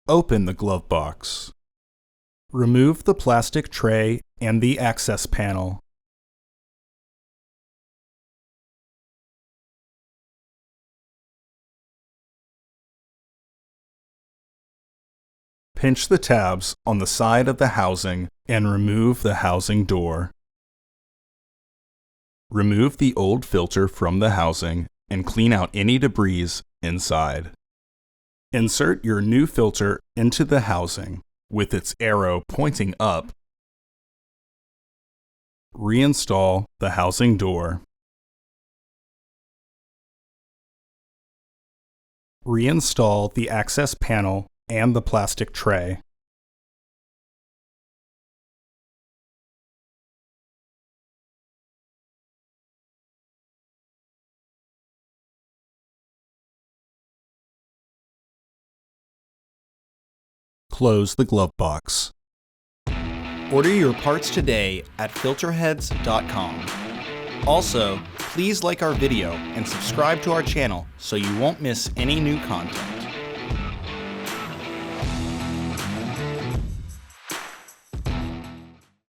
Open the glove box. Remove the plastic tray and the access panel. Pinch the tabs on the side of the housing and remove the housing door. Remove the old filter from the housing and clean out any debris inside. Insert your new filter into the housing with its arrow pointing up. Reinstall the housing door. Reinstall the access panel and the plastic tray. Close the glove box. Order your parts today at filterheads.com. Also, please like our video and subscribe to our channel so you won't miss any new content.